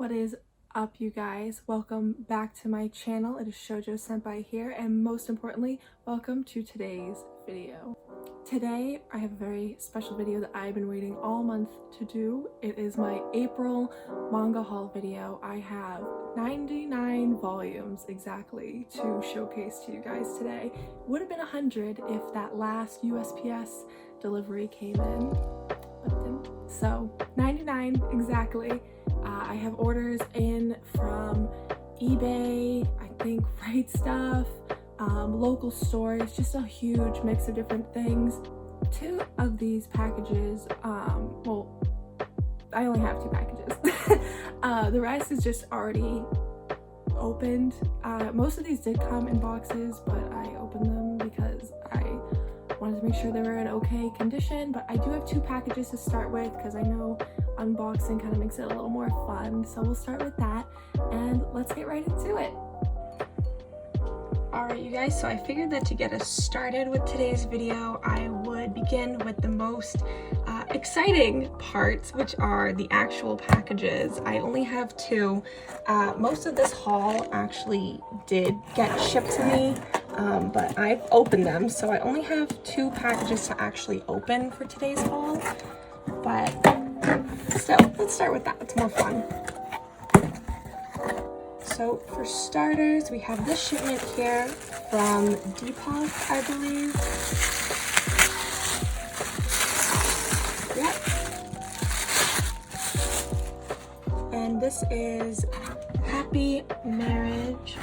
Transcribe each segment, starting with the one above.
What is up, you guys? Welcome back to my channel. It is Shoujo Senpai here, and most importantly, welcome to today's video. Today, I have a very special video that I've been waiting all month to do. It is my April manga haul video. I have 99 volumes exactly to showcase to you guys today. It would have been 100 if that last USPS delivery came in, but it didn't. So 99 exactly. I have orders in from eBay, I think Right Stuff, local stores, just a huge mix of different things. Two of these packages, well, I only have two packages. The rest is just already opened. Most of these did come in boxes, but I opened them because I wanted to make sure they were in okay condition. But I do have two packages to start with because I know unboxing kind of makes it a little more fun. So we'll start with that and let's get right into it. Alright, you guys, so I figured that to get us started with today's video, I would begin with the most exciting parts, which are the actual packages. I only have two. Most of this haul actually did get shipped to me, but I've opened them, so I only have two packages to actually open for today's haul. But so let's start with that, it's more fun. So for starters, we have this shipment here from Depop, I believe. Yep. And this is Happy Marriage.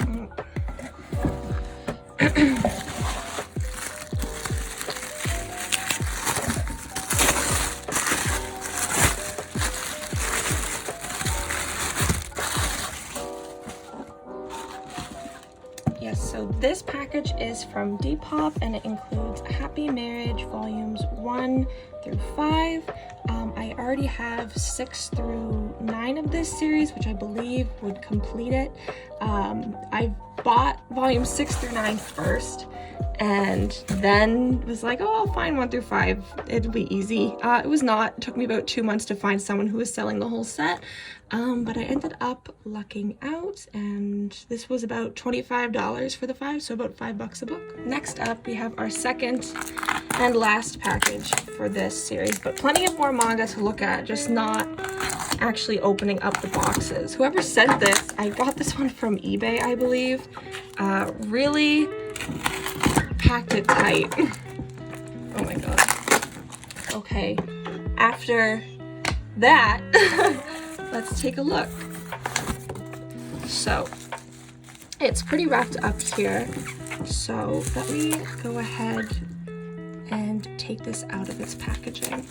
So this package is from Depop and it includes Happy Marriage volumes 1 through 5. I already have 6 through 9 of this series, which I believe would complete it. I bought volumes 6 through 9 first and then was like, oh, I'll find 1 through 5. It'll be easy. It was not. It took me about 2 months to find someone who was selling the whole set. But I ended up lucking out, and this was about $25 for the 5, so about $5 a book. Next up, we have our second and last package for this series, but plenty of more manga to look at, just not actually opening up the boxes. Whoever sent this, I got this one from eBay, I believe, really packed it tight. Oh my god. Okay, after that, let's take a look. So it's pretty wrapped up here. So let me go ahead and take this out of its packaging.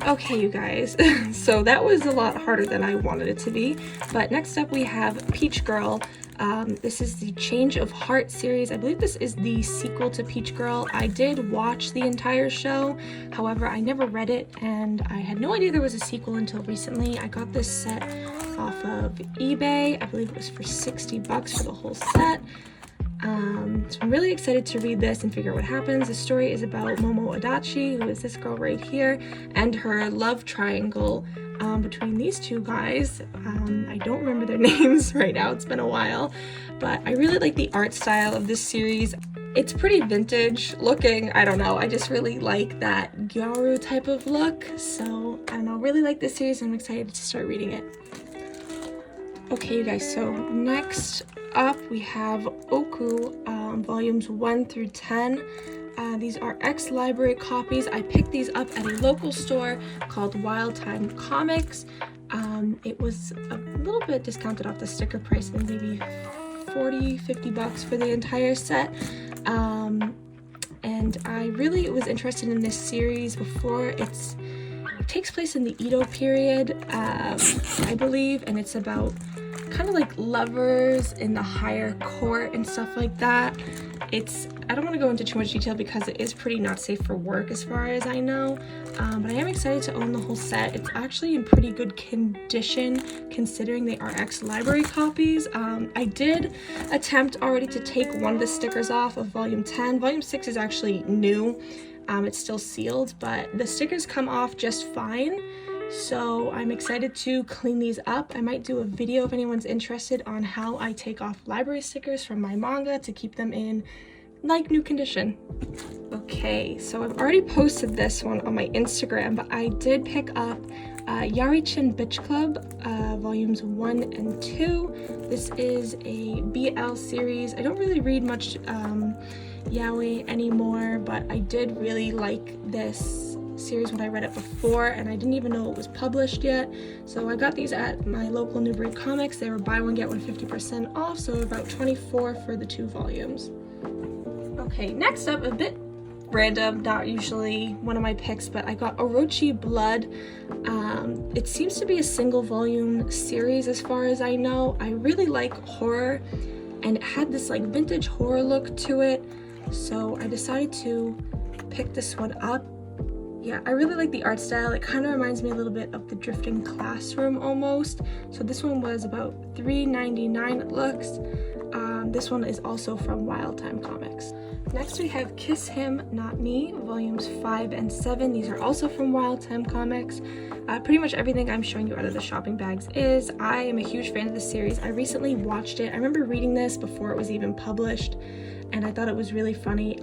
Okay, you guys, so that was a lot harder than I wanted it to be. But next up we have Peach Girl. This is the Change of Heart series. I believe this is the sequel to Peach Girl. I did watch the entire show, however, I never read it, and I had no idea there was a sequel until recently. I got this set off of eBay. I believe it was for $60 for the whole set. So I'm really excited to read this and figure out what happens. The story is about Momo Adachi, who is this girl right here, and her love triangle between these two guys. I don't remember their names right now, it's been a while, but I really like the art style of this series. It's pretty vintage looking, I don't know, I just really like that Gyaru type of look, so I don't know, really like this series and I'm excited to start reading it. Okay, you guys, so next up we have Ouka, volumes 1 through 10. These are ex-library copies. I picked these up at a local store called Wild Time Comics. It was a little bit discounted off the sticker price, and maybe $40-50 for the entire set. And I really was interested in this series before. It takes place in the Edo period, I believe, and it's about kind of like lovers in the higher court and stuff like that. I don't want to go into too much detail because it is pretty not safe for work as far as I know, but I am excited to own the whole set. It's actually in pretty good condition considering they are ex-library copies. I did attempt already to take one of the stickers off of volume 10. Volume 6 is actually new. It's still sealed, but the stickers come off just fine. So I'm excited to clean these up. I might do a video if anyone's interested on how I take off library stickers from my manga to keep them in like new condition. Okay, so I've already posted this one on my Instagram, but I did pick up Yarichin Bitch Club volumes 1 and 2. This is a BL series. I don't really read much yaoi anymore, but I did really like this series when I read it before, and I didn't even know it was published yet. So I got these at my local Newbury Comics. They were buy one get one 50% off, so about $24 for the 2 volumes. Okay, next up, a bit random, not usually one of my picks, but I got Orochi Blood. It seems to be a single volume series as far as I know. I really like horror, and it had this like vintage horror look to it, so I decided to pick this one up. Yeah, I really like the art style. It kind of reminds me a little bit of the Drifting Classroom almost. So this one was about $3.99 it looks. This one is also from Wild Time Comics. Next we have Kiss Him Not Me, volumes 5 and 7. These are also from Wild Time Comics. Pretty much everything I'm showing you out of the shopping bags is. I am a huge fan of this series. I recently watched it. I remember reading this before it was even published, and I thought it was really funny.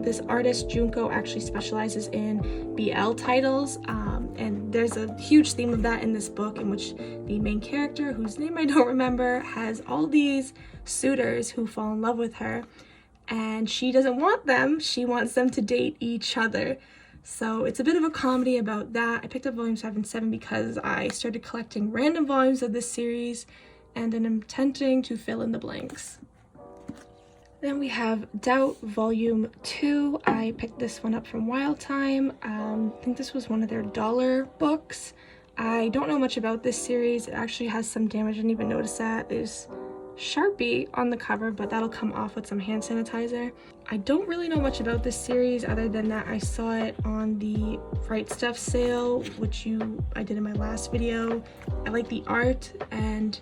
This artist, Junko, actually specializes in BL titles, and there's a huge theme of that in this book, in which the main character, whose name I don't remember, has all these suitors who fall in love with her, and she doesn't want them. She wants them to date each other. So it's a bit of a comedy about that. I picked up volumes 5 and 7 because I started collecting random volumes of this series, and then I'm attempting to fill in the blanks. Then we have Doubt Volume 2. I picked this one up from Wild Time. I think this was one of their dollar books. I don't know much about this series. It actually has some damage. I didn't even notice that. There's Sharpie on the cover, but that'll come off with some hand sanitizer. I don't really know much about this series other than that I saw it on the Right Stuff sale, which I did in my last video. I like the art, and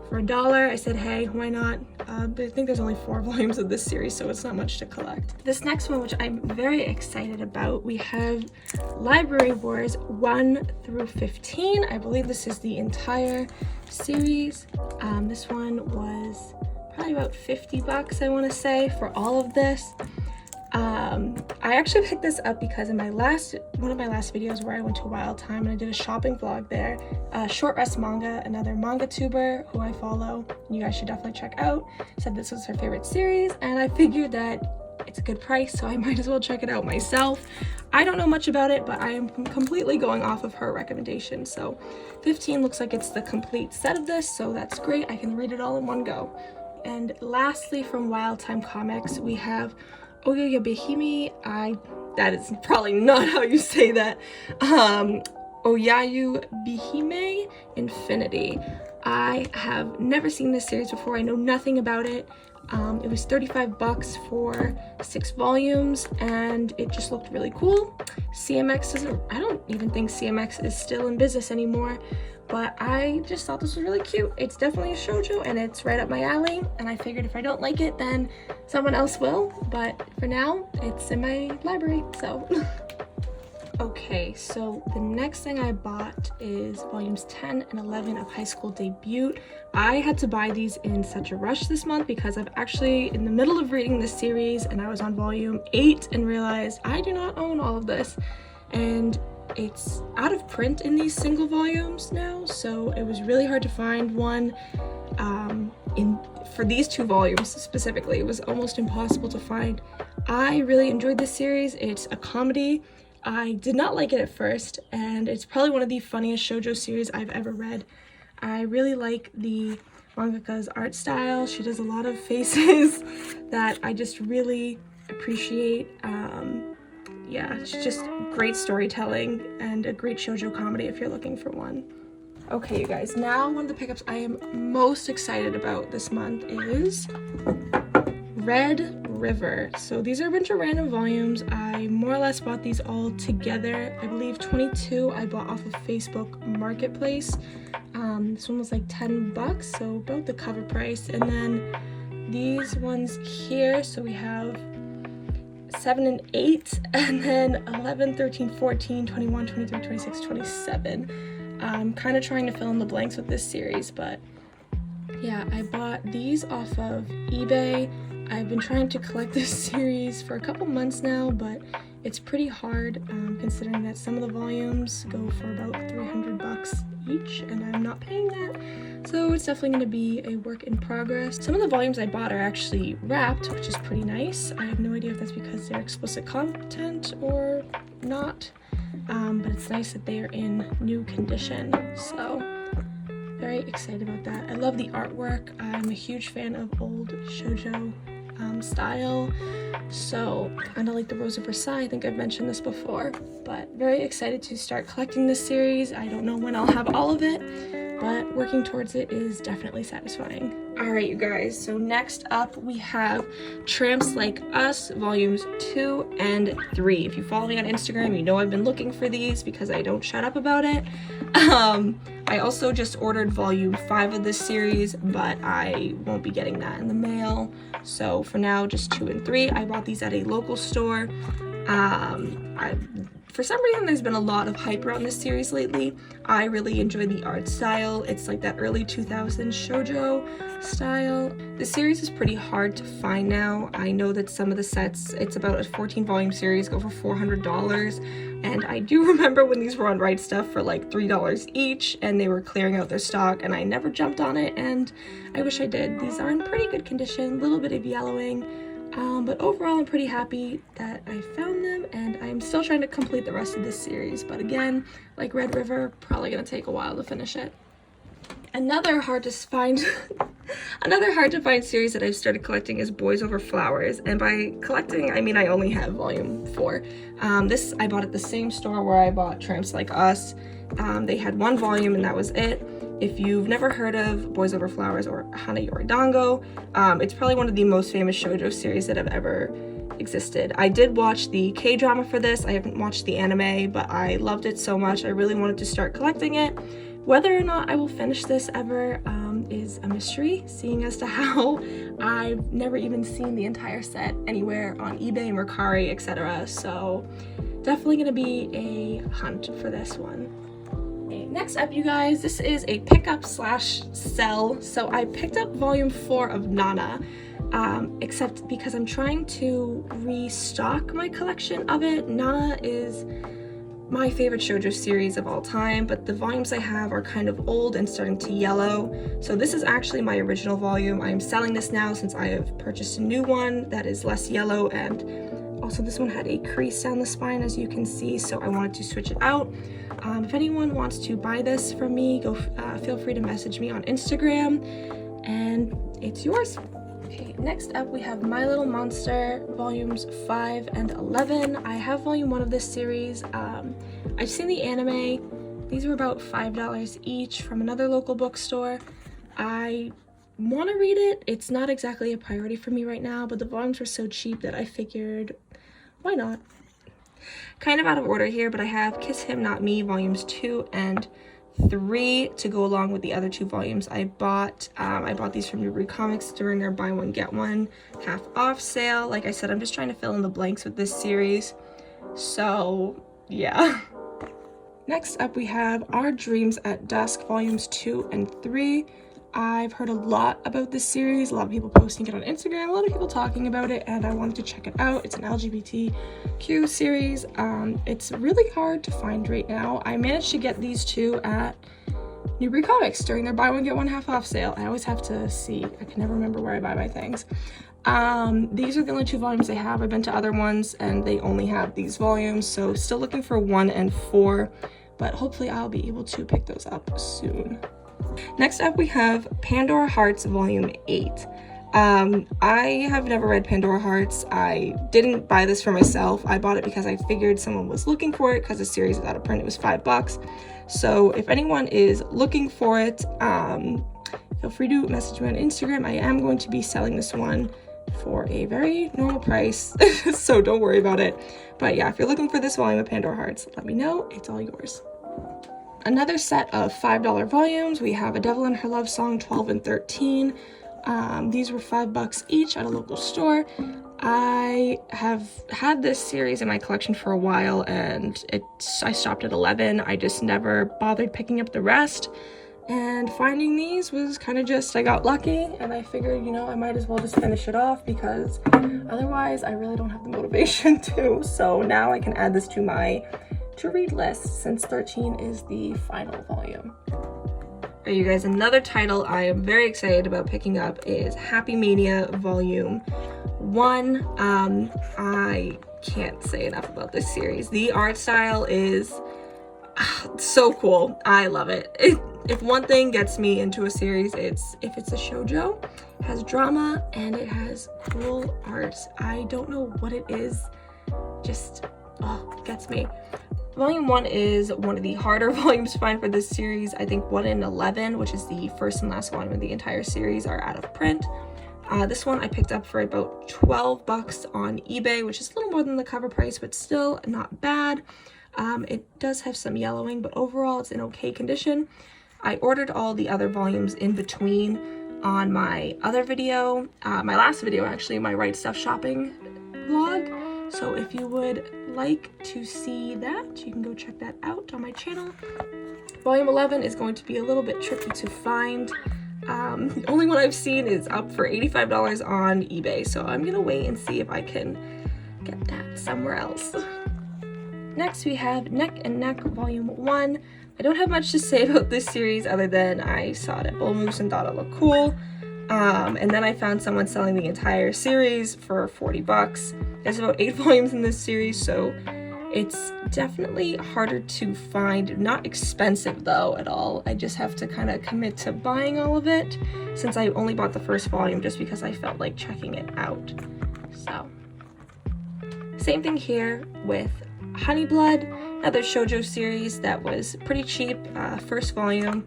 for $1, I said, hey, why not? I think there's only 4 volumes of this series, so it's not much to collect. This next one, which I'm very excited about, we have Library Wars 1 through 15. I believe this is the entire series. This one was probably about $50, I want to say, for all of this. I actually picked this up because in one of my last videos where I went to Wild Time and I did a shopping vlog there, Short Rest Manga, another manga tuber who I follow, and you guys should definitely check out, said this was her favorite series, and I figured that it's a good price, so I might as well check it out myself. I don't know much about it, but I am completely going off of her recommendation. So 15 looks like it's the complete set of this, so that's great. I can read it all in one go. And lastly, from Wild Time Comics, we have Oyoya Behimi. That is probably not how you say that. Oyayu Bihime Infinity. I have never seen this series before. I know nothing about it. It was $35 for 6 volumes, and it just looked really cool. I don't even think CMX is still in business anymore, but I just thought this was really cute. It's definitely a shoujo, and it's right up my alley, and I figured if I don't like it, then someone else will, but for now, it's in my library, so. Okay, so the next thing I bought is volumes 10 and 11 of High School Debut. I had to buy these in such a rush this month because I'm actually in the middle of reading this series, and I was on volume 8 and realized I do not own all of this. And it's out of print in these single volumes now, so it was really hard to find one for these 2 volumes specifically. It was almost impossible to find. I really enjoyed this series. It's a comedy. I did not like it at first, and it's probably one of the funniest shoujo series I've ever read. I really like the mangaka's art style. She does a lot of faces that I just really appreciate. Yeah, it's just great storytelling and a great shoujo comedy if you're looking for one. Okay, you guys, now one of the pickups I am most excited about this month is Red River. So these are a bunch of random volumes. I more or less bought these all together. I believe 22 I bought off of Facebook Marketplace. This one was like $10, so about the cover price. And then these ones here, so we have 7 and 8, and then 11, 13, 14, 21, 23, 26, 27. I'm kind of trying to fill in the blanks with this series, but yeah, I bought these off of eBay. I've been trying to collect this series for a couple months now, but it's pretty hard considering that some of the volumes go for about 300 bucks each, and I'm not paying that. So it's definitely going to be a work in progress. Some of the volumes I bought are actually wrapped, which is pretty nice. I have no idea if that's because they're explicit content or not, but it's nice that they are in new condition. So very excited about that. I love the artwork. I'm a huge fan of old shoujo style, so kind of like the Rose of Versailles. I think I've mentioned this before, but very excited to start collecting this series. I don't know when I'll have all of it, but working towards it is definitely satisfying. Alright, you guys, so next up we have Tramps Like Us volumes 2 and 3. If you follow me on Instagram, you know I've been looking for these because I don't shut up about it. I also just ordered volume 5 of this series, but I won't be getting that in the mail. So for now, just 2 and 3. I bought these at a local store. For some reason, there's been a lot of hype around this series lately. I really enjoy the art style. It's like that early 2000s shoujo style. The series is pretty hard to find now. I know that some of the sets, it's about a 14-volume series, go for $400. And I do remember when these were on Right Stuff for like $3 each, and they were clearing out their stock, and I never jumped on it, and I wish I did. These are in pretty good condition, a little bit of yellowing. But overall, I'm pretty happy that I found them, and I'm still trying to complete the rest of this series. But again, like Red River, probably gonna take a while to finish it. Another hard to find series that I've started collecting is Boys Over Flowers, and by collecting I mean I only have volume 4. This I bought at the same store where I bought Tramps Like Us. They had one volume and that was it. If you've never heard of Boys Over Flowers or Hana Yoridango, it's probably one of the most famous shoujo series that have ever existed. I did watch the K-drama for this. I haven't watched the anime, but I loved it so much. I really wanted to start collecting it. Whether or not I will finish this ever is a mystery, seeing as to how I've never even seen the entire set anywhere on eBay, Mercari, etc. So definitely going to be a hunt for this one. Next up, you guys, this is a pickup slash sell. So I picked up volume 4 of Nana, except because I'm trying to restock my collection of it. Nana is my favorite shoujo series of all time, but the volumes I have are kind of old and starting to yellow. So this is actually my original volume. I am selling this now since I have purchased a new one that is less yellow, and also this one had a crease down the spine, as you can see, so I wanted to switch it out. If anyone wants to buy this from me, feel free to message me on Instagram, and it's yours. Okay, next up we have My Little Monster volumes 5 and 11. I have volume 1 of this series. I've seen the anime. These were about $5 each from another local bookstore. I want to read it. It's not exactly a priority for me right now, but the volumes were so cheap that I figured, why not? Kind of out of order here, but I have Kiss Him Not Me volumes 2 and 3 to go along with the other 2 volumes I bought. I bought these from Newbury Comics during their buy one get one half off sale. Like I said, I'm just trying to fill in the blanks with this series, so yeah. Next up we have Our Dreams at Dusk volumes 2 and 3. I've heard a lot about this series, a lot of people posting it on Instagram, a lot of people talking about it, and I wanted to check it out. It's an LGBTQ series. It's really hard to find right now. I managed to get these 2 at Newbury Comics during their buy one get one half off sale. I always have to see. I can never remember where I buy my things. These are the only 2 volumes they have. I've been to other ones and they only have these volumes, so still looking for 1 and 4, but hopefully I'll be able to pick those up soon. Next up we have Pandora Hearts volume 8. I have never read Pandora Hearts. I didn't buy this for myself. I bought it because I figured someone was looking for it because the series is out of print. It was $5. So if anyone is looking for it, feel free to message me on Instagram. I am going to be selling this one for a very normal price, so don't worry about it. But yeah, if you're looking for this volume of Pandora Hearts, let me know. It's all yours. Another set of $5 volumes. We have A Devil and Her Love Song 12 and 13. These were $5 each at a local store. I have had this series in my collection for a while, and I stopped at 11. I just never bothered picking up the rest, and finding these was kind of just, I got lucky, and I figured, you know, I might as well just finish it off, because otherwise I really don't have the motivation to. So now I can add this to my to-read list, since 13 is the final volume. Alright, you guys, another title I am very excited about picking up is Happy Mania Volume 1. I can't say enough about this series. The art style is so cool. I love it. If one thing gets me into a series, it's if it's a shoujo, it has drama, and it has cool art. I don't know what it is, just gets me. Volume 1 is one of the harder volumes to find for this series. I think 1 in 11, which is the first and last volume of the entire series, are out of print. This one I picked up for about 12 bucks on eBay, which is a little more than the cover price, but still not bad. It does have some yellowing, but overall it's in okay condition. I ordered all the other volumes in between on my other video, my last video actually, my Right Stuff shopping vlog. So if you would like to see that, you can go check that out on my channel. Volume 11 is going to be a little bit tricky to find. The only one I've seen is up for $85 on eBay, so I'm gonna wait and see if I can get that somewhere else. Next we have Neck and Neck Volume 1. I don't have much to say about this series other than I saw it at Bull Moose and thought it looked cool. And then I found someone selling the entire series for 40 bucks. There's about 8 volumes in this series, so it's definitely harder to find. Not expensive though at all. I just have to kind of commit to buying all of it, since I only bought the first volume just because I felt like checking it out. So, same thing here with Honey Blood, another shoujo series that was pretty cheap, first volume,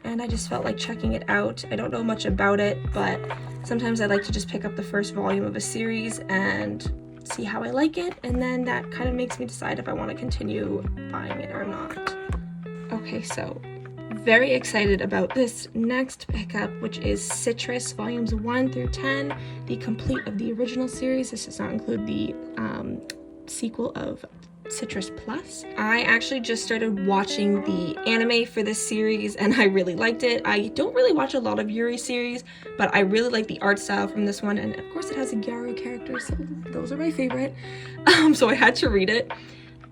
and I just felt like checking it out. I don't know much about it, but sometimes I like to just pick up the first volume of a series and see how I like it, and then that kind of makes me decide if I want to continue buying it or not. Okay, so very excited about this next pickup, which is Citrus Volumes 1 through 10, the complete of the original series. This does not include the sequel of Citrus Plus. I actually just started watching the anime for this series, and I really liked it. I don't really watch a lot of Yuri series, but I really like the art style from this one, and of course it has a Gyaru character, so those are my favorite. So I had to read it,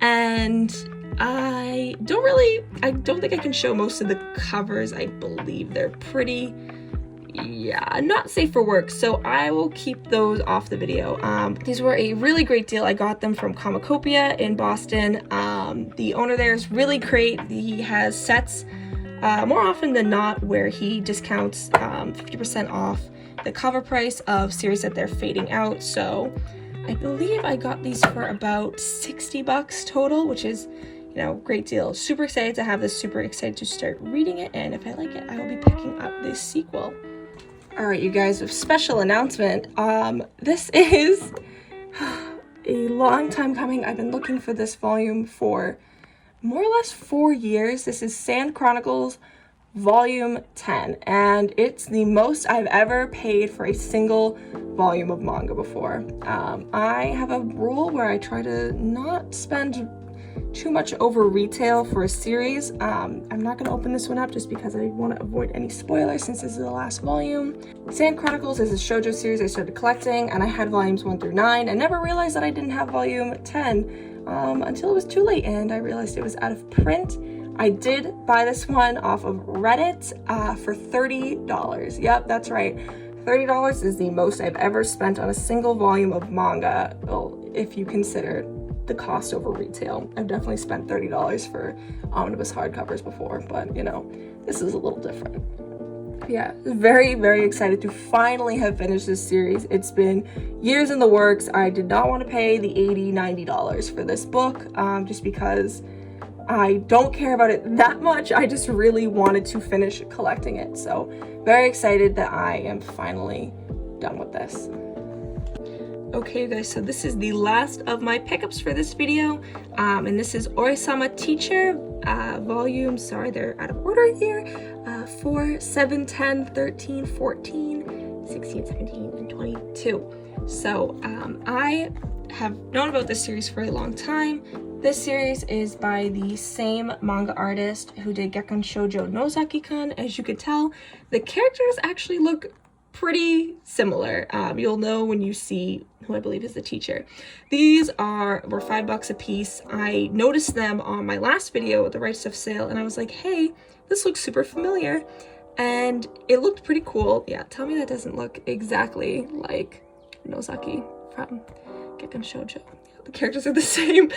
and I don't think I can show most of the covers. I believe they're pretty, not safe for work, so I will keep those off the video. These were a really great deal. I got them from Comicopia in Boston. The owner there is really great. He has sets more often than not where he discounts 50% off the cover price of series that they're fading out. So I believe I got these for about 60 bucks total, which is, you know, great deal. Super excited to have this, super excited to start reading it, and if I like it, I will be picking up this sequel. Alright, you guys, a special announcement. This is a long time coming. I've been looking for this volume for more or less 4 years. This is Sand Chronicles Volume 10, and it's the most I've ever paid for a single volume of manga before. I have a rule where I try to not spend too much over retail for a series. I'm not going to open this one up just because I want to avoid any spoilers since this is the last volume. Sand Chronicles is a shoujo series I started collecting, and I had volumes 1 through 9 and never realized that I didn't have volume 10 until it was too late and I realized it was out of print. I did buy this one off of Reddit for $30. Yep, that's right. $30 is the most I've ever spent on a single volume of manga, well, if you consider the cost over retail. I've definitely spent $30 for omnibus hardcovers before, but you know, this is a little different. Yeah, very, very excited to finally have finished this series. It's been years in the works. I did not want to pay the $80, $90 for this book, just because I don't care about it that much. I just really wanted to finish collecting it. So very excited that I am finally done with this. Okay, you guys, so this is the last of my pickups for this video, and this is Orisa Teacher, volumes, sorry, they're out of order here, 4, 7, 10, 13, 14, 16, 17, and 22. So I have known about this series for a long time. This series is by the same manga artist who did Gekkan Shoujo Nozaki-kun. As you can tell, the characters actually look pretty similar. You'll know when you see who I believe is the teacher. These were $5 a piece. I noticed them on my last video at the Right Stuff sale, and I was like, hey, this looks super familiar. And it looked pretty cool. Yeah, tell me that doesn't look exactly like Nozaki from Gekkan Shoujo. The characters are the same.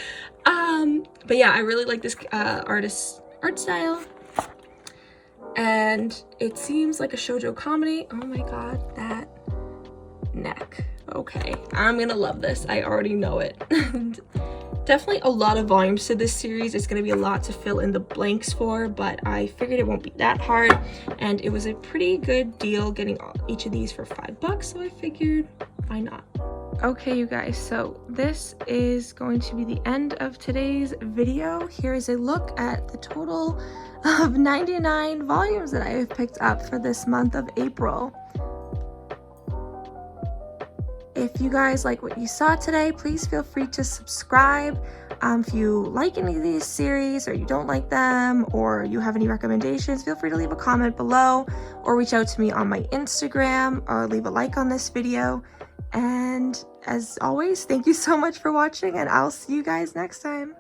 But yeah, I really like this artist's art style. And it seems like a shoujo comedy. Oh my god, that neck. Okay, I'm gonna love this. I already know it. Definitely a lot of volumes to this series. It's gonna be a lot to fill in the blanks for, but I figured it won't be that hard. And it was a pretty good deal getting each of these for $5, so I figured, why not? Okay, you guys, so this is going to be the end of today's video. Here is a look at the total of 99 volumes that I have picked up for this month of April. If you guys like what you saw today, please feel free to subscribe. If you like any of these series or you don't like them or you have any recommendations, feel free to leave a comment below or reach out to me on my Instagram or leave a like on this video. And as always, thank you so much for watching, and I'll see you guys next time.